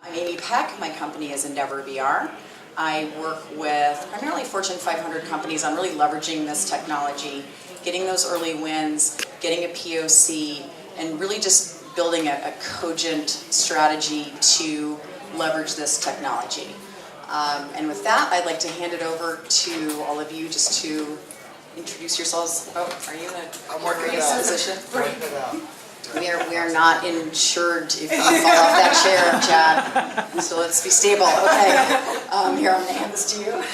I'm Amy Peck. My company is EndeavorVR. I work with primarily Fortune 500 companies on really leveraging this technology, getting those early wins, getting a POC, and really just building a cogent strategy to leverage this technology. And with that, I'd like to hand it over to all of you just to introduce yourselves. Oh, are you in a more gracious position? We are not insured if you fall off that chair, Chad. So let's be stable. Okay. Here, I'm going to hand this to you.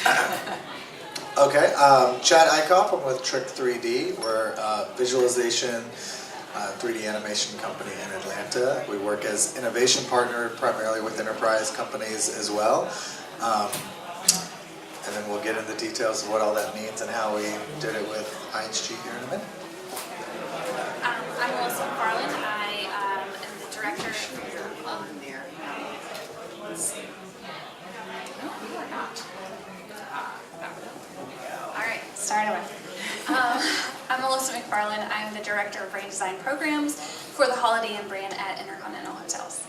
Okay. Chad Eikhoff. I'm with Trick3D. We're a visualization 3D animation company in Atlanta. We work as innovation partner primarily with enterprise companies as well. And then we'll get into the details of what all that means and how we did it with IHG here in a minute. I'm McFarland. I am the director. On there. No, you are not. All right, start with. I'm McFarland. I'm the director of brand design programs for the Holiday Inn brand at InterContinental hotels.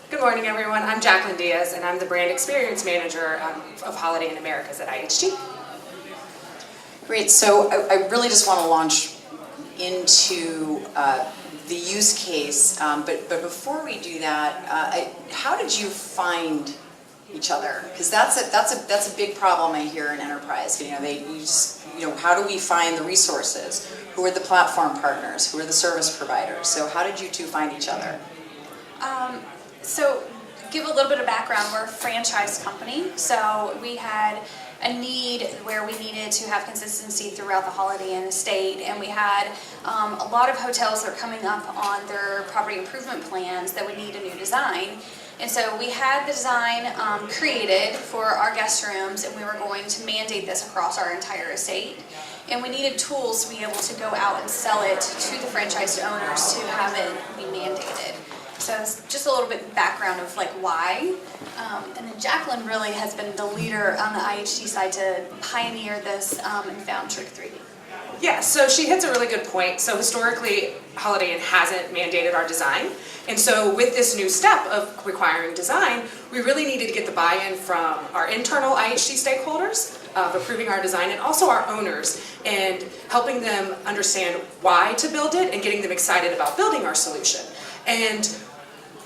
Good morning, everyone. I'm Jacqueline Diaz, and I'm the brand experience manager of Holiday Inn Americas at IHG. Great. So I really just want to launch into the use case, but before we do that, how did you find each other? Because that's a big problem I hear in enterprise. How do we find the resources? Who are the platform partners? Who are the service providers? So how did you two find each other? So give a little bit of background. We're a franchise company, so we had a need where we needed to have consistency throughout the Holiday Inn estate, and we had a lot of hotels that are coming up on their property improvement plans that would need a new design. And so we had the design created for our guest rooms, and we were going to mandate this across our entire estate. And we needed tools to be able to go out and sell it to the franchise owners to have it be mandated. So it's just a little bit background of like why. And then Jacqueline really has been the leader on the IHG side to pioneer this and found Trick3D. Yeah, so she hits a really good point. So historically, Holiday Inn hasn't mandated our design. And so with this new step of requiring design, we really needed to get the buy-in from our internal IHG stakeholders of approving our design and also our owners and helping them understand why to build it and getting them excited about building our solution. And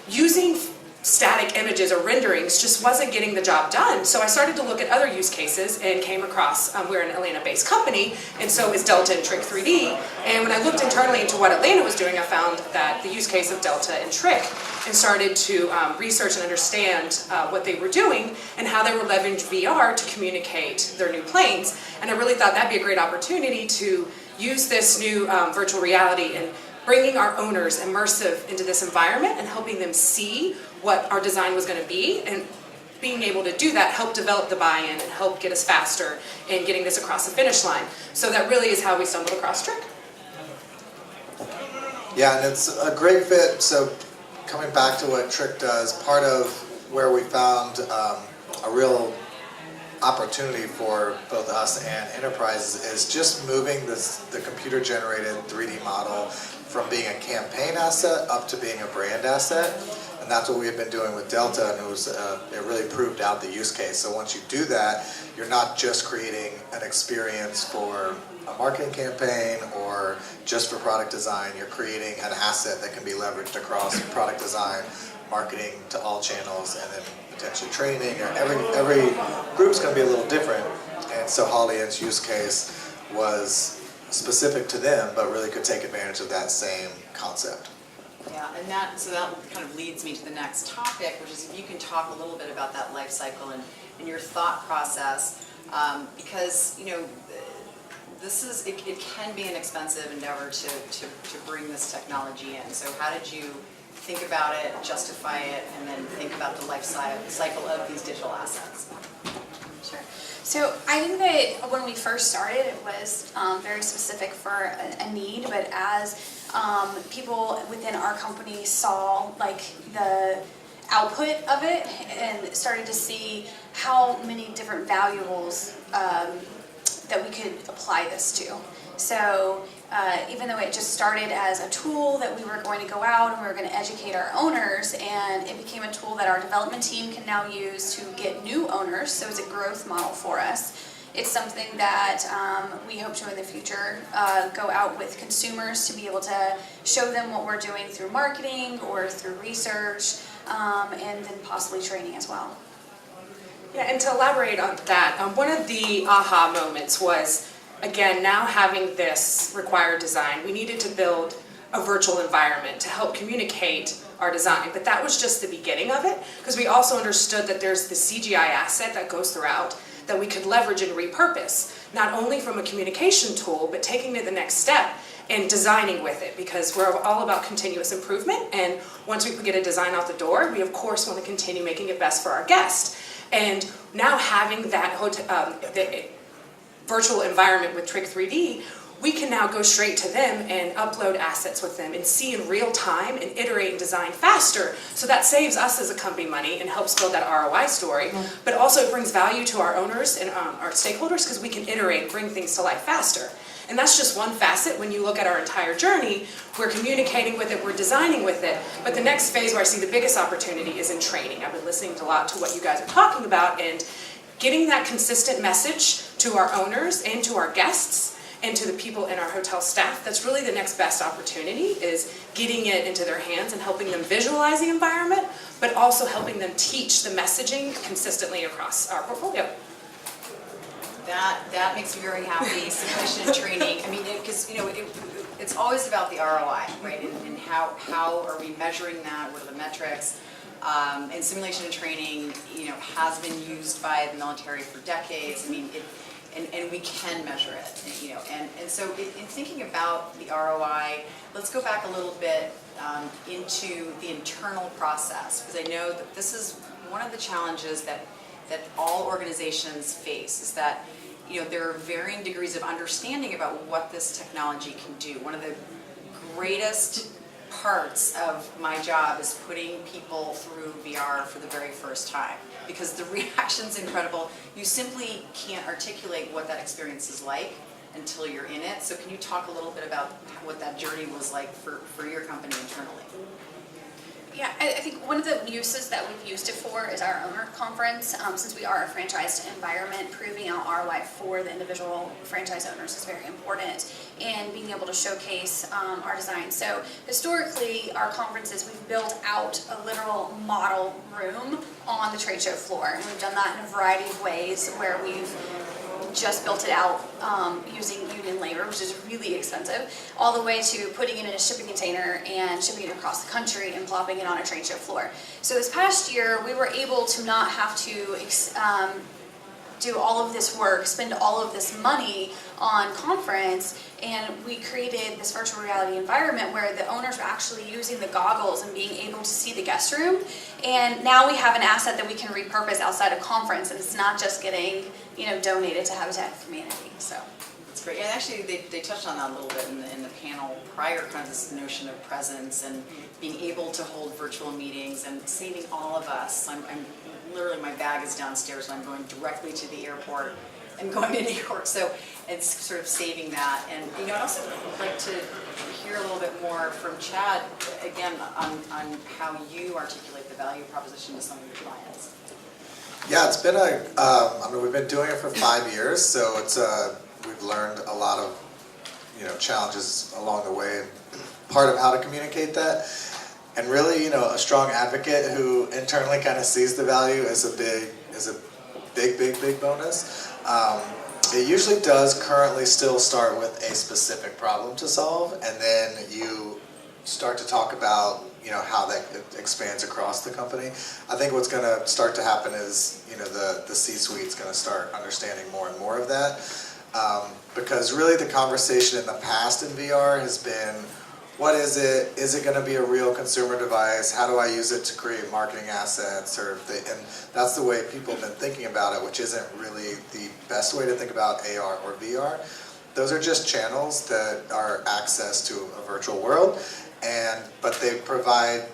using static images or renderings just wasn't getting the job done. So I started to look at other use cases and came across, we're an Atlanta-based company, and so is Delta and Trick3D. And when I looked internally into what Atlanta was doing, I found that the use case of Delta and Trick and started to research and understand what they were doing and how they were leveraging VR to communicate their new planes. And I really thought that'd be a great opportunity to use this new virtual reality and bringing our owners immersive into this environment and helping them see what our design was going to be, and being able to do that helped develop the buy-in and help get us faster in getting this across the finish line. So that really is how we stumbled across Trick. Yeah, and it's a great fit. So coming back to what Trick does, part of where we found a real opportunity for both us and enterprises is just moving the computer-generated 3D model from being a campaign asset up to being a brand asset. And that's what we have been doing with Delta, and it really proved out the use case. So once you do that, you're not just creating an experience for a marketing campaign or just for product design. You're creating an asset that can be leveraged across product design, marketing to all channels, and then potentially training. Every group's going to be a little different, and so Holiday Inn's use case was specific to them, but really could take advantage of that same concept. Yeah, and that kind of leads me to the next topic, which is if you can talk a little bit about that life cycle and your thought process, because it can be an expensive endeavor to bring this technology in. So how did you think about it, justify it, and then think about the life cycle of these digital assets? Sure. So I think that when we first started, it was very specific for a need, but as people within our company saw like the output of it and started to see how many different valuables that we could apply this to. So even though it just started as a tool that we were going to go out and we were going to educate our owners, and it became a tool that our development team can now use to get new owners, so it's a growth model for us. It's something that we hope to in the future go out with consumers to be able to show them what we're doing through marketing or through research, and then possibly training as well. Yeah, and to elaborate on that, one of the aha moments was, again, now having this required design, we needed to build a virtual environment to help communicate our design. But that was just the beginning of it, because we also understood that there's the CGI asset that goes throughout that we could leverage and repurpose, not only from a communication tool, but taking it the next step and designing with it, because we're all about continuous improvement. And once we get a design out the door, we of course want to continue making it best for our guest. And now having that the virtual environment with Trick3D, we can now go straight to them and upload assets with them and see in real time and iterate and design faster. So that saves us as a company money and helps build that ROI story, but also it brings value to our owners and our stakeholders, because we can iterate, bring things to life faster. And that's just one facet. When you look at our entire journey, we're communicating with it, we're designing with it, but the next phase where I see the biggest opportunity is in training. I've been listening a lot to what you guys are talking about, and getting that consistent message to our owners and to our guests and to the people in our hotel staff. That's really the next best opportunity, is getting it into their hands and helping them visualize the environment, but also helping them teach the messaging consistently across our portfolio. That makes me very happy. Simulation and training. I mean, because it's always about the ROI, right? And how are we measuring that? What are the metrics? And simulation and training, has been used by the military for decades. I mean, and we can measure it. And so in thinking about the ROI, let's go back a little bit into the internal process, because I know that this is one of the challenges that all organizations face, is that there are varying degrees of understanding about what this technology can do. One of the greatest parts of my job is putting people through VR for the very first time, because the reaction's incredible. You simply can't articulate what that experience is like until you're in it. So can you talk a little bit about what that journey was like for your company internally? Yeah, I think one of the uses that we've used it for is our owner conference. Since we are a franchised environment, proving out ROI for the individual franchise owners is very important, and being able to showcase our design. So historically, our conferences, we've built out a literal model room on the trade show floor, and we've done that in a variety of ways, where we've just built it out using union labor, which is really expensive, all the way to putting it in a shipping container and shipping it across the country and plopping it on a trade show floor. So this past year, we were able to not have to do all of this work, spend all of this money on conference, and we created this virtual reality environment where the owners were actually using the goggles and being able to see the guest room. And now we have an asset that we can repurpose outside of conference, and it's not just getting donated to Habitat for Humanity. So that's great. And actually, they touched on that a little bit in the panel prior, kind of this notion of presence and being able to hold virtual meetings and saving all of us. I'm literally, my bag is downstairs and I'm going directly to the airport and going to New York. So it's sort of saving that. And I'd also like to hear a little bit more from Chad, again, on how you articulate the value proposition to some of your clients. Yeah, it's been we've been doing it for 5 years, so we've learned a lot of, challenges along the way, and part of how to communicate that. And really, a strong advocate who internally kind of sees the value is a big bonus. It usually does currently still start with a specific problem to solve, and then you start to talk about how that expands across the company. I think what's going to start to happen is the C-suite's going to start understanding more and more of that, because really the conversation in the past in VR has been, what is it? Is it going to be a real consumer device? How do I use it to create marketing assets? And that's the way people have been thinking about it, which isn't really the best way to think about AR or VR. Those are just channels that are access to a virtual world, but they provide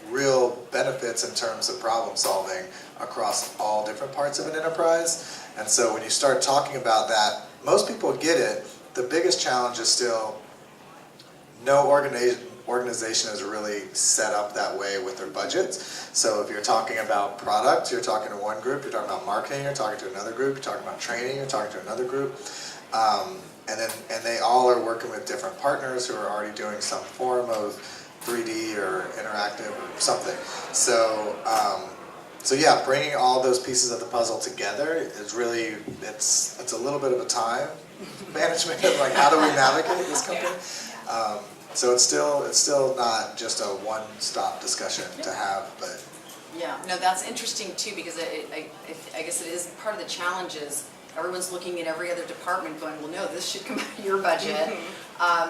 real benefits in terms of problem solving across all different parts of an enterprise. And so when you start talking about that, most people get it, the biggest challenge is still no organization is really set up that way with their budgets. So if you're talking about product, you're talking to one group, you're talking about marketing, you're talking to another group, you're talking about training, you're talking to another group. And they all are working with different partners who are already doing some form of 3D or interactive or something. So, so yeah, bringing all those pieces of the puzzle together is really, it's a little bit of a time management, like how do we navigate this company? So it's still not just a one-stop discussion to have, but. Yeah, no, that's interesting too, because I guess it is part of the challenge is everyone's looking at every other department going, well, no, this should come out of your budget.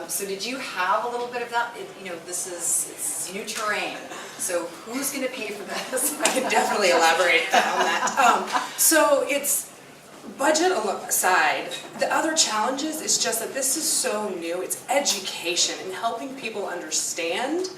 So did you have a little bit of that? It's new terrain, so who's going to pay for this? I can definitely elaborate on that. So it's budget aside, the other challenges is just that this is so new. It's education and helping people understand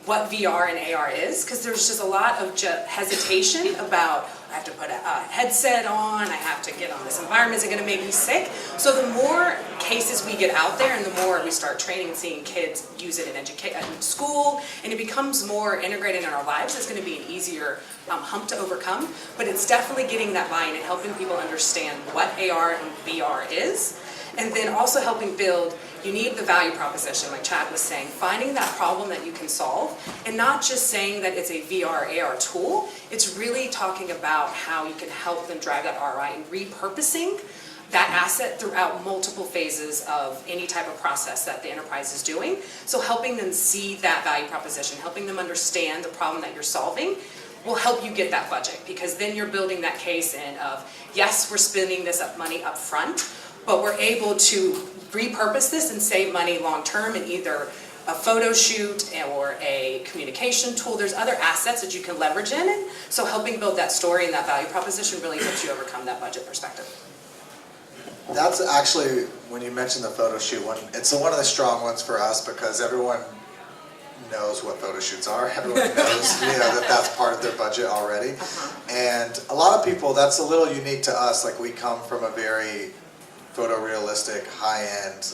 what VR and AR is, because there's just a lot of hesitation about, I have to put a headset on, I have to get on this environment, is it going to make me sick? So the more cases we get out there and the more we start training and seeing kids use it in school, and it becomes more integrated in our lives, it's going to be an easier hump to overcome. But it's definitely getting that buy-in and helping people understand what AR and VR is. And then also helping build, you need the value proposition, like Chad was saying, finding that problem that you can solve, and not just saying that it's a VR, AR tool, it's really talking about how you can help them drive that ROI and repurposing that asset throughout multiple phases of any type of process that the enterprise is doing. So helping them see that value proposition, helping them understand the problem that you're solving, will help you get that budget, because then you're building that case in of, yes, we're spending this money up front, but we're able to repurpose this and save money long term in either a photo shoot or a communication tool. There's other assets that you can leverage in it. So helping build that story and that value proposition really helps you overcome that budget perspective. That's actually, when you mentioned the photo shoot one, it's one of the strong ones for us because everyone knows what photo shoots are. Everyone knows that's part of their budget already. And a lot of people, that's a little unique to us. Like we come from a very photorealistic, high-end,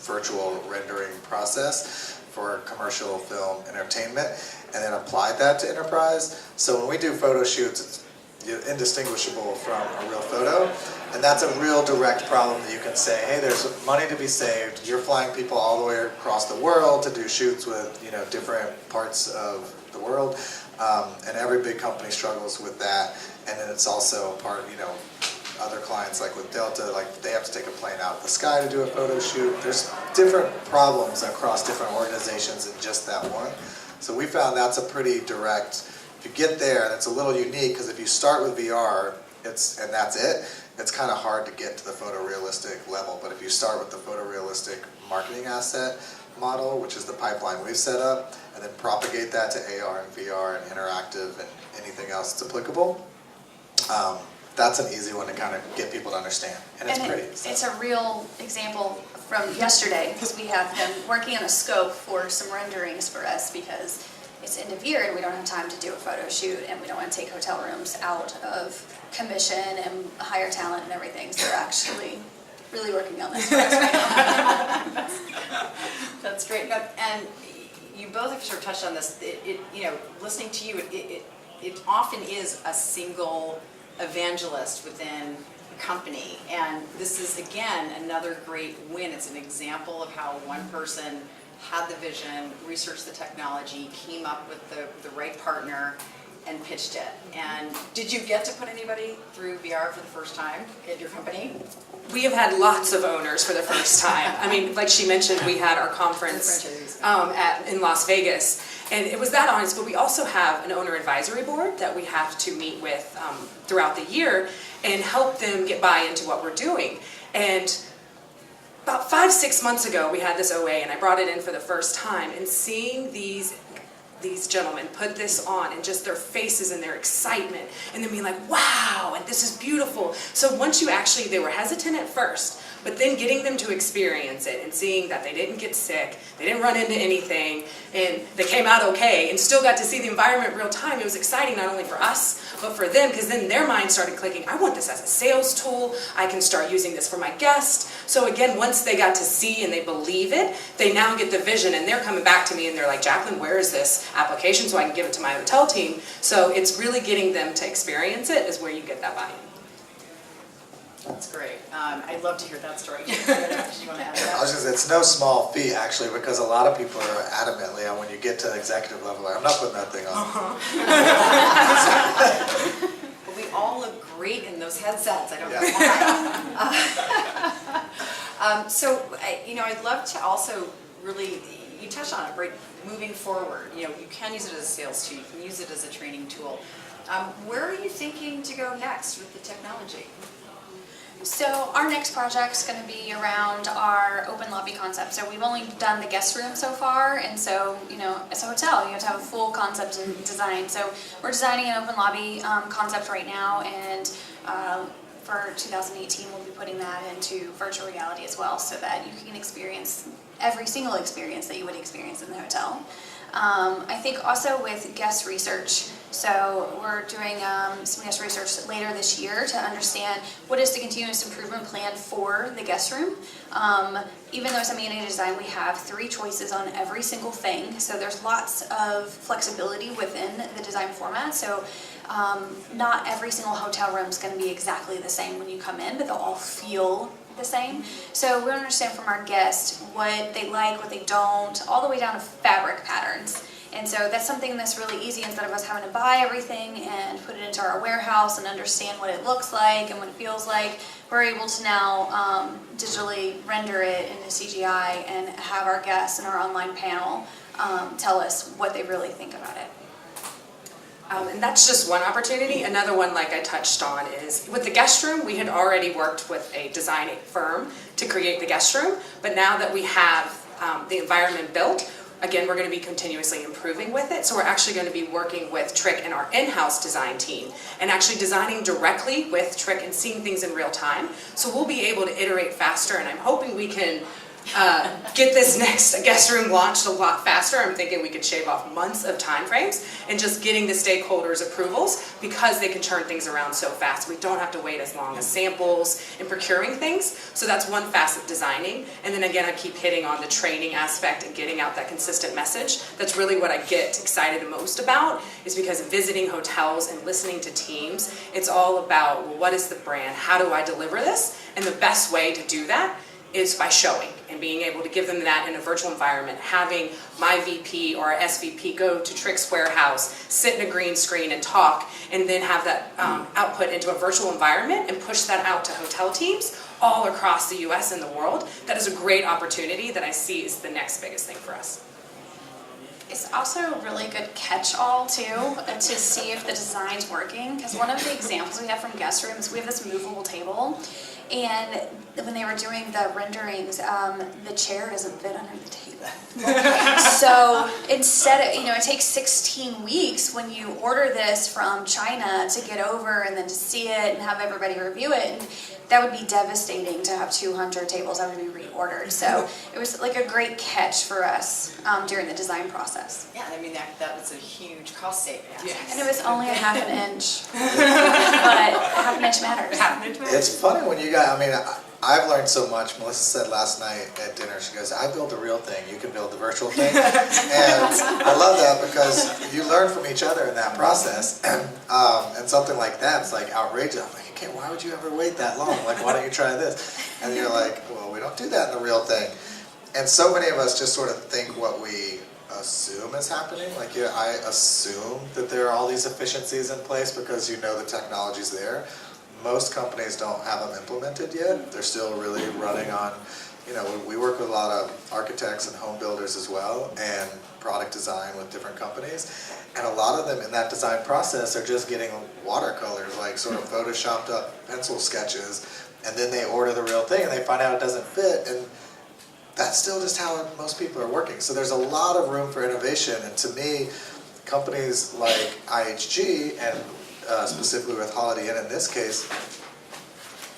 virtual rendering process for commercial film entertainment, and then applied that to enterprise. So when we do photo shoots, it's indistinguishable from a real photo, and that's a real direct problem that you can say, hey, there's money to be saved. You're flying people all the way across the world to do shoots with different parts of the world, and every big company struggles with that. And then it's also part, other clients like with Delta, they have to take a plane out of the sky to do a photo shoot. There's different problems across different organizations in just that one. So we found that's a pretty direct, if you get there, and it's a little unique because if you start with VR, and that's it, it's kind of hard to get to the photorealistic level. But if you start with the photorealistic marketing asset model, which is the pipeline we've set up, and then propagate that to AR and VR and interactive and anything else that's applicable, that's an easy one to kind of get people to understand, and it's pretty. So. It's a real example from yesterday, because we have them working on a scope for some renderings for us, because it's end of year and we don't have time to do a photo shoot, and we don't want to take hotel rooms out of commission and hire talent and everything, so they're actually really working on this for us right now. That's great. And you both have sort of touched on this. Listening to you, it often is a single evangelist within a company, and this is again another great win. It's an example of how one person had the vision, researched the technology, came up with the right partner, and pitched it. And did you get to put anybody through VR for the first time at your company? We have had lots of owners for the first time. I mean, like she mentioned, we had our conference in Las Vegas, and it was that honest, but we also have an owner advisory board that we have to meet with throughout the year and help them get buy into what we're doing. And about 5-6 months ago, we had this OA, and I brought it in for the first time, and seeing these gentlemen put this on and just their faces and their excitement, and then being like, wow, and this is beautiful. So once they were hesitant at first, but then getting them to experience it and seeing that they didn't get sick, they didn't run into anything, and they came out okay and still got to see the environment real time. It was exciting not only for us, but for them, because then their mind started clicking, I want this as a sales tool, I can start using this for my guests. So again, once they got to see and they believe it, they now get the vision, and they're coming back to me and they're like, Jacqueline, where is this application so I can give it to my hotel team? So it's really getting them to experience it is where you get that buy-in. That's great. I'd love to hear that story. Did you want to add to that? I was gonna say, it's no small feat actually, because a lot of people are adamantly on when you get to executive level, like, I'm not putting that thing on. But we all look great in those headsets. I don't know why. I'd love to also really, you touched on it, right? Moving forward, you can use it as a sales tool, you can use it as a training tool. Where are you thinking to go next with the technology? So our next project's going to be around our open lobby concept. So we've only done the guest room so far, and so, as a hotel, you have to have a full concept and design. So we're designing an open lobby concept right now, and for 2018 we'll be putting that into virtual reality as well, so that you can experience every single experience that you would experience in the hotel. I think also with guest research, so we're doing some guest research later this year to understand what is the continuous improvement plan for the guest room. Even though it's a mandated design, we have 3 choices on every single thing, so there's lots of flexibility within the design format. So not every single hotel room is going to be exactly the same when you come in, but they'll all feel the same. So we understand from our guests what they like, what they don't, all the way down to fabric patterns. And so that's something that's really easy. Instead of us having to buy everything and put it into our warehouse and understand what it looks like and what it feels like, we're able to now digitally render it into CGI and have our guests in our online panel tell us what they really think about it. And that's just one opportunity. Another one, like I touched on, is with the guest room, we had already worked with a design firm to create the guest room, but now that we have the environment built, again, we're going to be continuously improving with it. So we're actually going to be working with Trick and our in-house design team and actually designing directly with Trick and seeing things in real time. So we'll be able to iterate faster, and I'm hoping we can get this next guest room launched a lot faster. I'm thinking we could shave off months of time frames and just getting the stakeholders' approvals, because they can turn things around so fast. We don't have to wait as long as samples and procuring things. So that's one facet of designing. And then again, I keep hitting on the training aspect and getting out that consistent message. That's really what I get excited the most about, is because visiting hotels and listening to teams, it's all about, well, what is the brand? How do I deliver this? And the best way to do that is by showing and being able to give them that in a virtual environment, having my VP or our SVP go to Trick's warehouse, sit in a green screen and talk, and then have that output into a virtual environment and push that out to hotel teams all across the US and the world. That is a great opportunity that I see is the next biggest thing for us. It's also a really good catch-all too, to see if the design's working, because one of the examples we have from guest rooms, we have this movable table, and when they were doing the renderings, the chair doesn't fit under the table. So instead of, it takes 16 weeks when you order this from China to get over and then to see it and have everybody review it. And that would be devastating to have 200 tables that would be reordered. So it was like a great catch for us during the design process. Yeah, I mean, that was a huge cost saving. Yes. And it was only a half an inch, but half an inch matters. It's funny when you guys, I've learned so much. Melissa said last night at dinner, she goes, I built the real thing, you can build the virtual thing. And I love that, because you learn from each other in that process. And something like that, it's like outrageous. I'm like, okay, why would you ever wait that long? Like, why don't you try this? And you're like, well, we don't do that in the real thing. And so many of us just sort of think what we assume is happening. Like, I assume that there are all these efficiencies in place because you know the technology's there. Most companies don't have them implemented yet. They're still really running on, we work with a lot of architects and home builders as well, and product design with different companies. And a lot of them in that design process are just getting watercolors, like sort of photoshopped up pencil sketches, and then they order the real thing and they find out it doesn't fit, and that's still just how most people are working. So there's a lot of room for innovation, and to me, companies like IHG and specifically with Holiday Inn in this case,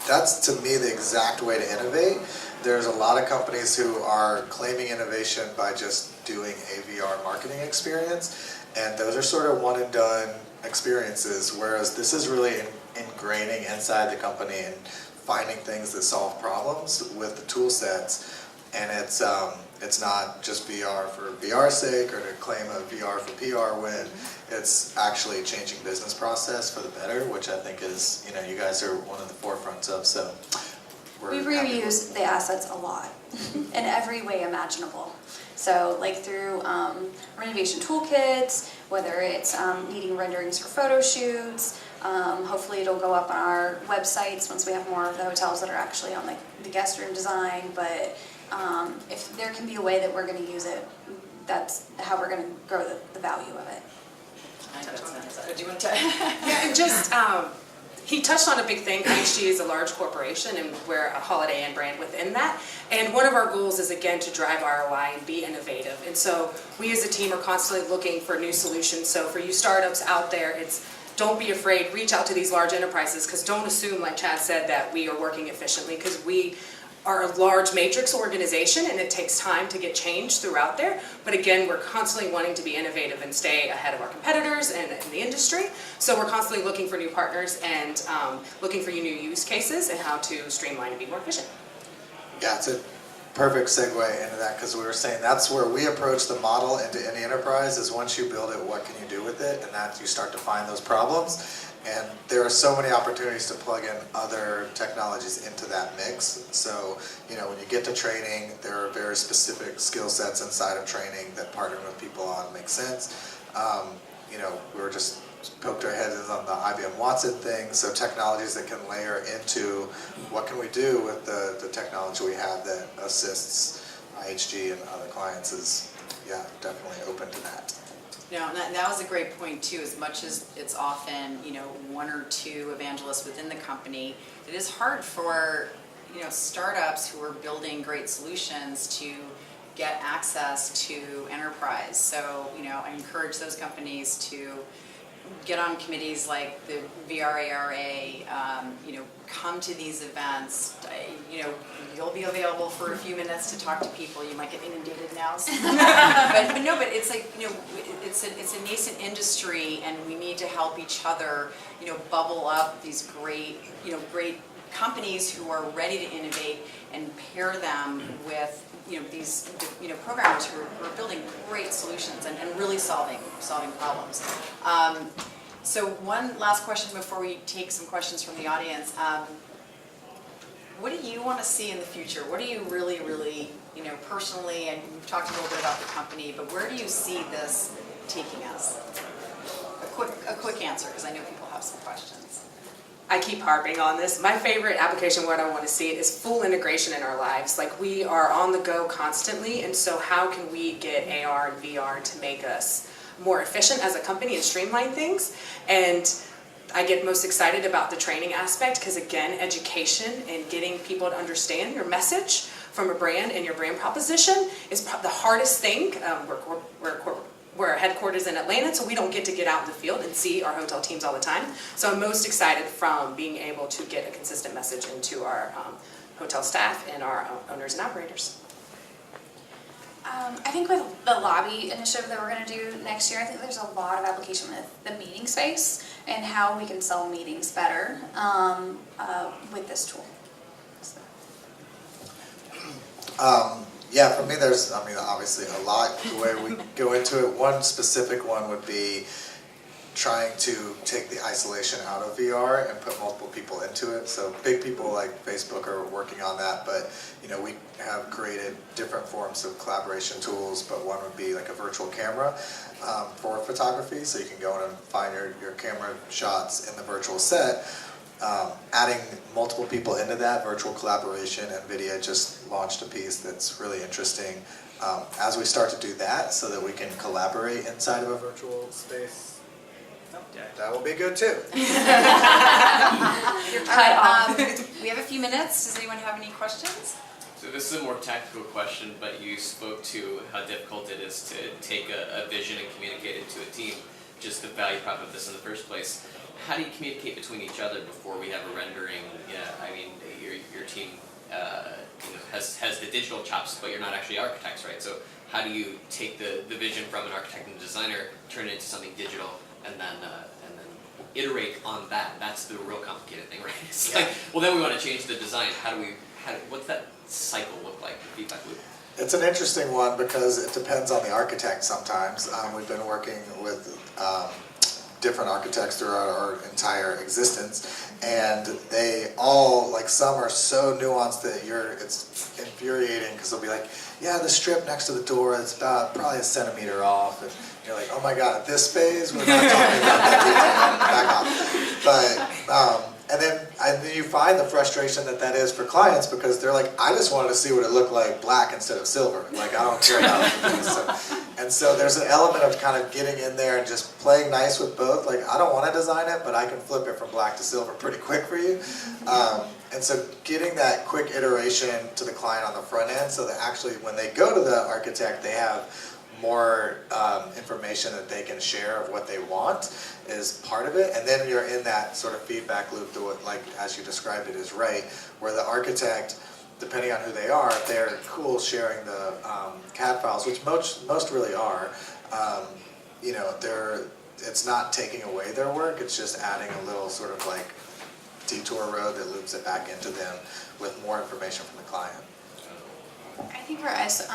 that's to me the exact way to innovate. There's a lot of companies who are claiming innovation by just doing a VR marketing experience, and those are sort of one and done experiences, whereas this is really ingraining inside the company and finding things that solve problems with the tool sets. And it's not just VR for VR's sake or to claim a VR for PR win. It's actually changing business process for the better, which I think is, you know, you guys are one of the forefronts of, so We reuse the assets a lot in every way imaginable. So like through renovation toolkits, whether it's needing renderings for photo shoots, hopefully it'll go up on our websites once we have more of the hotels that are actually on the guest room design. But if there can be a way that we're going to use it, that's how we're going to grow the value of it. Do you want to? Yeah, and just, he touched on a big thing. IHG is a large corporation, and we're a Holiday Inn brand within that. And one of our goals is, again, to drive ROI and be innovative. And so we as a team are constantly looking for new solutions. So for you startups out there, it's don't be afraid, reach out to these large enterprises, because don't assume, like Chad said, that we are working efficiently, because we are a large matrix organization and it takes time to get change throughout there. But again, we're constantly wanting to be innovative and stay ahead of our competitors and in the industry. So we're constantly looking for new partners and looking for new use cases and how to streamline and be more efficient. Yeah, it's a perfect segue into that, because we were saying that's where we approach the model into any enterprise is once you build it, what can you do with it? And that you start to find those problems. And there are so many opportunities to plug in other technologies into that mix. So, you know, when you get to training, there are very specific skill sets inside of training that partnering with people on makes sense. You know, we were just poked our heads on the IBM Watson thing, so technologies that can layer into what can we do with the technology we have that assists IHG and other clients is, yeah, definitely open to that. No, and that was a great point too. As much as it's often, you know, one or two evangelists within the company, it is hard for, you know, startups who are building great solutions to get access to enterprise. So, you know, I encourage those companies to get on committees like the VRARA, you know, come to these events. You know, you'll be available for a few minutes to talk to people. You might get inundated now. but no, but it's like, you know, it's a nascent industry, and we need to help each other, you know, bubble up these great, you know, great companies who are ready to innovate and pair them with, you know, these, you know, programmers who are building great solutions and really solving problems. So one last question before we take some questions from the audience. What do you want to see in the future? What do you really, really, you know, personally, and we've talked a little bit about the company, but where do you see this taking us? A quick answer, because I know people have some questions. I keep harping on this. My favorite application, what I want to see, is full integration in our lives. Like, we are on the go constantly, and so how can we get AR and VR to make us more efficient as a company and streamline things? And I get most excited about the training aspect, because again, education and getting people to understand your message from a brand and your brand proposition is the hardest thing. We're headquarters in Atlanta, so we don't get to get out in the field and see our hotel teams all the time. So I'm most excited from being able to get a consistent message into our hotel staff and our owners and operators. I think with the lobby initiative that we're going to do next year, I think there's a lot of application with the meeting space and how we can sell meetings better with this tool. Yeah, for me there's, I mean, obviously a lot the way we go into it. One specific one would be trying to take the isolation out of VR and put multiple people into it. So big people like Facebook are working on that, but you know, we have created different forms of collaboration tools, but one would be like a virtual camera for photography, so you can go in and find your camera shots in the virtual set. Adding multiple people into that virtual collaboration, NVIDIA just launched a piece that's really interesting. As we start to do that so that we can collaborate inside of a virtual space, that will be good too. We have a few minutes. Does anyone have any questions? So this is a more tactical question, but you spoke to how difficult it is to take a vision and communicate it to a team. just the value prop of this in the first place, how do you communicate between each other before we have a rendering? Yeah, I mean, your team has the digital chops, but you're not actually architects, right? So how do you take the vision from an architect and a designer, turn it into something digital, and then iterate on that? That's the real complicated thing, right? It's like, well, then we want to change the design. What's that cycle look like, the feedback loop? It's an interesting one because it depends on the architect sometimes. We've been working with different architects throughout our entire existence, and they all, like, some are so nuanced that it's infuriating because they'll be like, yeah, the strip next to the door is about probably a centimeter off, and you're like, oh my god, at this phase we're not talking about that detail. Back off. And then you find the frustration that is for clients, because they're like, I just wanted to see what it looked like black instead of silver. Like, I don't care about it. And so there's an element of kind of getting in there and just playing nice with both. Like, I don't want to design it, but I can flip it from black to silver pretty quick for you. And so getting that quick iteration to the client on the front end, so that actually when they go to the architect, they have more information that they can share of what they want is part of it. And then you're in that sort of feedback loop to what, like, as you described it, is right, where the architect, depending on who they are, if they're cool sharing the CAD files, which most really are, it's not taking away their work, it's just adding a little sort of like detour road that loops it back into them with more information from the client. I think for us,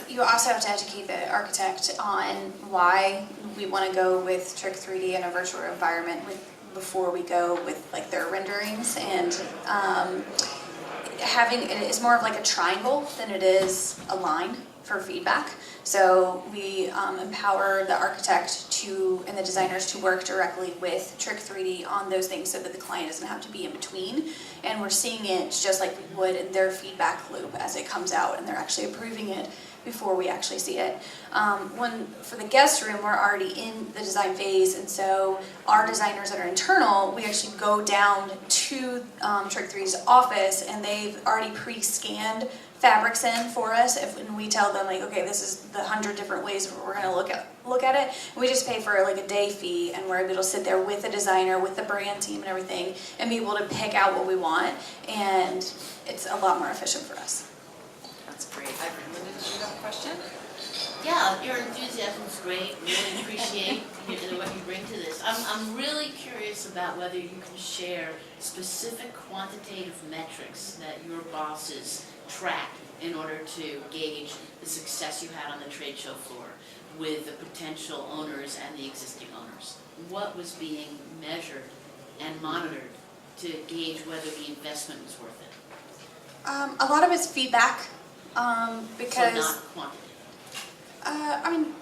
you also have to educate the architect on why we want to go with Trick3D in a virtual environment before we go with, like, their renderings, and having it is more of like a triangle than it is a line for feedback. So we empower the architect and the designers to work directly with Trick3D on those things, so that the client doesn't have to be in between. And we're seeing it just like we would in their feedback loop as it comes out, and they're actually approving it before we actually see it. For the guest room, we're already in the design phase, and so our designers that are internal, we actually go down to Trick3D's office, and they've already pre-scanned fabrics in for us. And we tell them, like, okay, this is the 100 different ways we're going to look at it. We just pay for like a day fee, and we're able to sit there with the designer, with the brand team and everything, and be able to pick out what we want, and it's a lot more efficient for us. That's great. Linda, did you have a question? Yeah, your enthusiasm is great. Really appreciate what you bring to this. I'm really curious about whether you can share specific quantitative metrics that your bosses track in order to gauge the success you had on the trade show floor with the potential owners and the existing owners. What was being measured and monitored to gauge whether the investment was worth it? A lot of it's feedback, because So not quantity. I mean,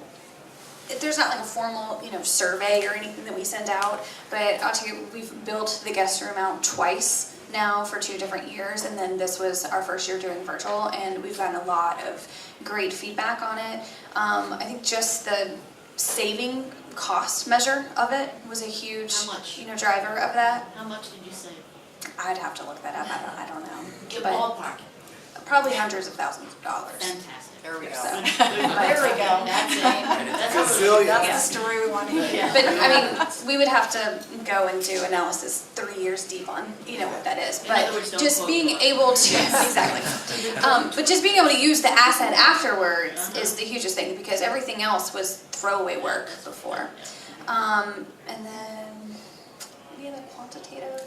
there's not like a formal, survey or anything that we send out, but I'll tell you, we've built the guest room out twice now for 2 different years, and then this was our first year doing virtual, and we've gotten a lot of great feedback on it. I think just the saving cost measure of it was a huge, How much? driver of that. How much did you save? I'd have to look that up. I don't know. Give But ballpark. probably hundreds of thousands of dollars. Fantastic. There we go. So, There we go. That's a Gazillion. That's the story we want to hear. Yeah. but I mean, we would have to go and do analysis 3 years deep on, what that is. In But other words, don't just quote being me. able to, exactly. But just being able to use the asset afterwards is the hugest thing, because everything else was throwaway work before. And then, any other quantitative?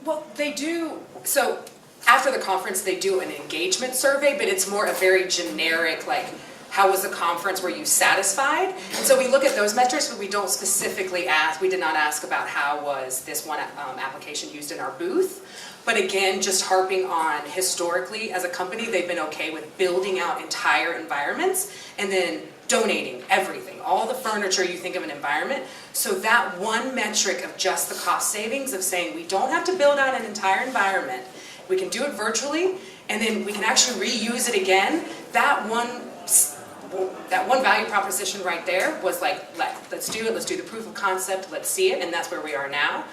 Well, they do, so after the conference, they do an engagement survey, but it's more a very generic, like, how was the conference, were you satisfied? And so we look at those metrics, but we don't specifically ask, we did not ask about how was this one application used in our booth. But again, just harping on historically, as a company, they've been okay with building out entire environments and then donating everything, all the furniture you think of an environment. So that one metric of just the cost savings of saying we don't have to build out an entire environment, we can do it virtually, and then we can actually reuse it again. That one value proposition right there was like, let's do it, let's do the proof of concept, let's see it, and that's where we are now.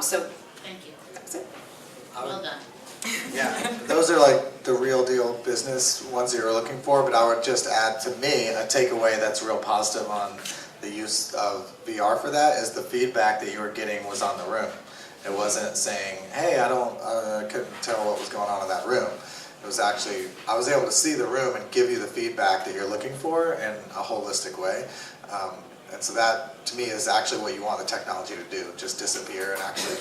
So Thank you. that's it. Well done. Yeah, those are like the real deal business ones that you're looking for, but I would just add, to me, a takeaway that's real positive on the use of VR for that is the feedback that you were getting was on the room. It wasn't saying, hey, I couldn't tell what was going on in that room. It was actually, I was able to see the room and give you the feedback that you're looking for in a holistic way. And so that, to me, is actually what you want the technology to do, just disappear and actually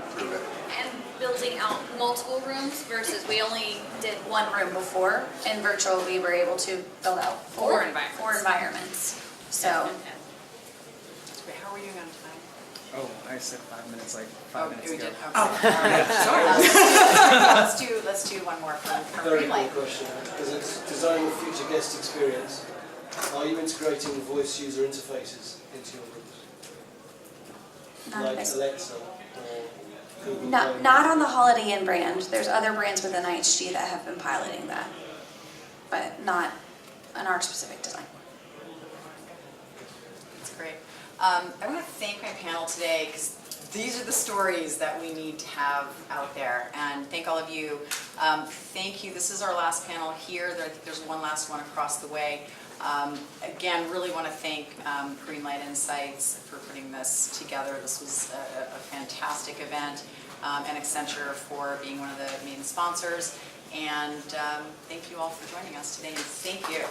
improve it. And building out multiple rooms versus we only did one room before. In virtual, we were able to build out four environments. So, Wait, how are we doing on time? Oh, I said 5 minutes, like 5 minutes we ago. did, okay. All right. Let's do one more from Very Greenlight. good question. As it's designing a future guest experience, are you integrating voice user interfaces into your rooms? Like Alexa or Google Play? not on the Holiday Inn brand. There's other brands within IHG that have been piloting that, but not on our specific design. That's great. I want to thank my panel today because these are the stories that we need to have out there. And thank all of you. Thank you. This is our last panel here. There's one last one across the way. Again, really want to thank Greenlight Insights for putting this together. This was a fantastic event, and Accenture for being one of the main sponsors. And thank you all for joining us today. Thank you.